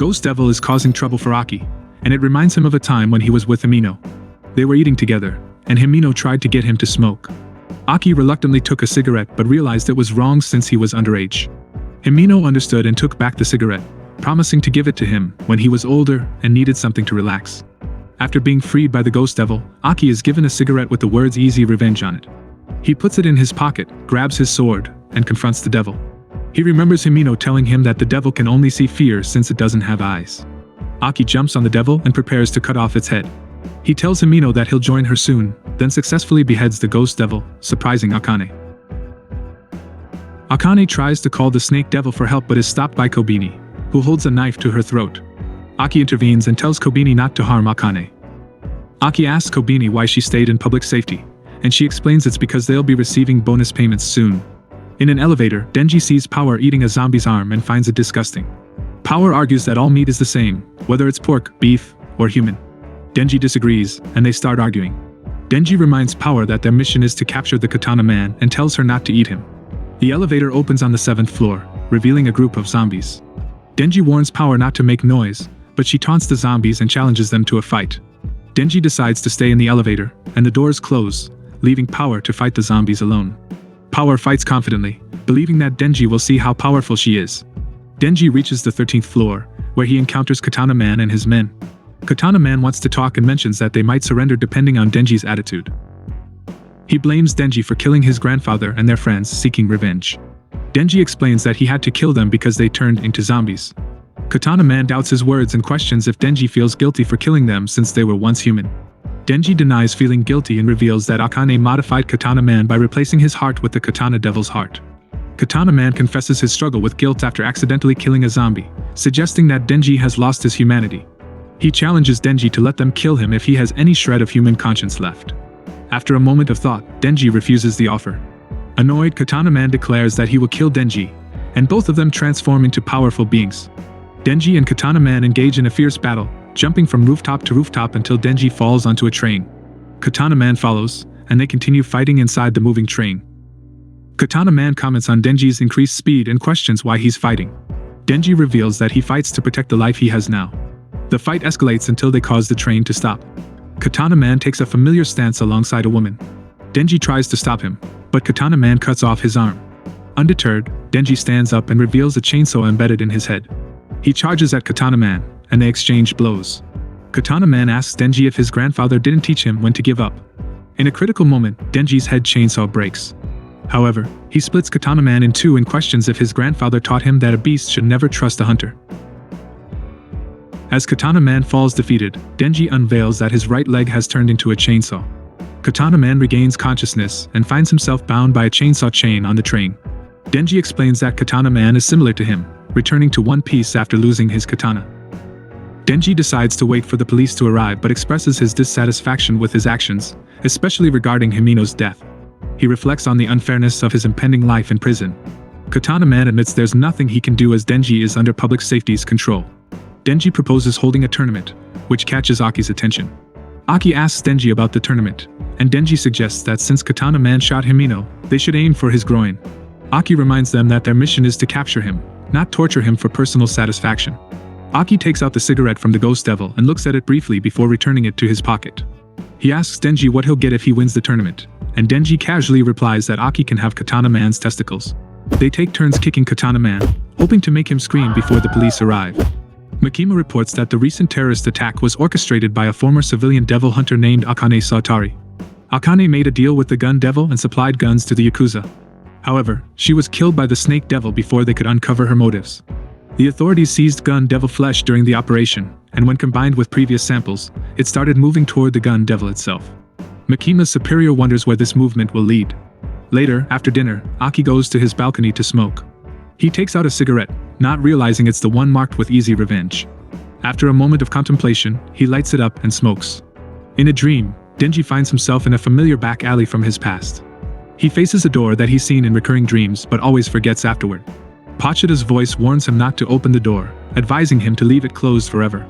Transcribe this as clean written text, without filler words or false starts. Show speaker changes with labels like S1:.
S1: ghost devil is causing trouble for Aki, and it reminds him of a time when he was with Himino. They were eating together, and Himino tried to get him to smoke. Aki reluctantly took a cigarette but realized it was wrong since he was underage. Himino understood and took back the cigarette, promising to give it to him when he was older and needed something to relax. After being freed by the ghost devil, Aki is given a cigarette with the words "Easy Revenge" on it. He puts it in his pocket, grabs his sword, and confronts the devil. He remembers Himino telling him that the devil can only see fear since it doesn't have eyes. Aki jumps on the devil and prepares to cut off its head. He tells Himino that he'll join her soon, then successfully beheads the ghost devil, surprising Akane. Akane tries to call the snake devil for help but is stopped by Kobini, who holds a knife to her throat. Aki intervenes and tells Kobini not to harm Akane. Aki asks Kobini why she stayed in public safety, and she explains it's because they'll be receiving bonus payments soon. In an elevator, Denji sees Power eating a zombie's arm and finds it disgusting. Power argues that all meat is the same, whether it's pork, beef, or human. Denji disagrees, and they start arguing. Denji reminds Power that their mission is to capture the Katana Man and tells her not to eat him. The elevator opens on the 7th floor, revealing a group of zombies. Denji warns Power not to make noise, but she taunts the zombies and challenges them to a fight. Denji decides to stay in the elevator, and the doors close, leaving Power to fight the zombies alone. Power fights confidently, believing that Denji will see how powerful she is. Denji reaches the 13th floor, where he encounters Katana Man and his men. Katana Man wants to talk and mentions that they might surrender depending on Denji's attitude. He blames Denji for killing his grandfather and their friends, seeking revenge. Denji explains that he had to kill them because they turned into zombies. Katana Man doubts his words and questions if Denji feels guilty for killing them since they were once human. Denji denies feeling guilty and reveals that Akane modified Katana Man by replacing his heart with the Katana Devil's heart. Katana Man confesses his struggle with guilt after accidentally killing a zombie, suggesting that Denji has lost his humanity. He challenges Denji to let them kill him if he has any shred of human conscience left. After a moment of thought, Denji refuses the offer. Annoyed, Katana Man declares that he will kill Denji, and both of them transform into powerful beings. Denji and Katana Man engage in a fierce battle, jumping from rooftop to rooftop until Denji falls onto a train. Katana Man follows, and they continue fighting inside the moving train. Katana Man comments on Denji's increased speed and questions why he's fighting. Denji reveals that he fights to protect the life he has now. The fight escalates until they cause the train to stop. Katana Man takes a familiar stance alongside a woman. Denji tries to stop him, but Katana Man cuts off his arm. Undeterred, Denji stands up and reveals a chainsaw embedded in his head. He charges at Katana Man, and they exchange blows. Katana Man asks Denji if his grandfather didn't teach him when to give up. In a critical moment, Denji's head chainsaw breaks. However, he splits Katana Man in two and questions if his grandfather taught him that a beast should never trust a hunter. As Katana Man falls defeated, Denji unveils that his right leg has turned into a chainsaw. Katana Man regains consciousness and finds himself bound by a chainsaw chain on the train. Denji explains that Katana Man is similar to him, returning to one piece after losing his katana. Denji decides to wait for the police to arrive but expresses his dissatisfaction with his actions, especially regarding Himino's death. He reflects on the unfairness of his impending life in prison. Katana Man admits there's nothing he can do as Denji is under public safety's control. Denji proposes holding a tournament, which catches Aki's attention. Aki asks Denji about the tournament, and Denji suggests that since Katana Man shot Himino, they should aim for his groin. Aki reminds them that their mission is to capture him, not torture him for personal satisfaction. Aki takes out the cigarette from the ghost devil and looks at it briefly before returning it to his pocket. He asks Denji what he'll get if he wins the tournament, and Denji casually replies that Aki can have Katana Man's testicles. They take turns kicking Katana Man, hoping to make him scream before the police arrive. Makima reports that the recent terrorist attack was orchestrated by a former civilian devil hunter named Akane Saotari. Akane made a deal with the gun devil and supplied guns to the Yakuza. However, she was killed by the snake devil before they could uncover her motives. The authorities seized gun devil flesh during the operation, and when combined with previous samples, it started moving toward the gun devil itself. Makima's superior wonders where this movement will lead. Later, after dinner, Aki goes to his balcony to smoke. He takes out a cigarette, not realizing it's the one marked with easy revenge. After a moment of contemplation, he lights it up and smokes. In a dream, Denji finds himself in a familiar back alley from his past. He faces a door that he's seen in recurring dreams but always forgets afterward. Pachita's voice warns him not to open the door, advising him to leave it closed forever.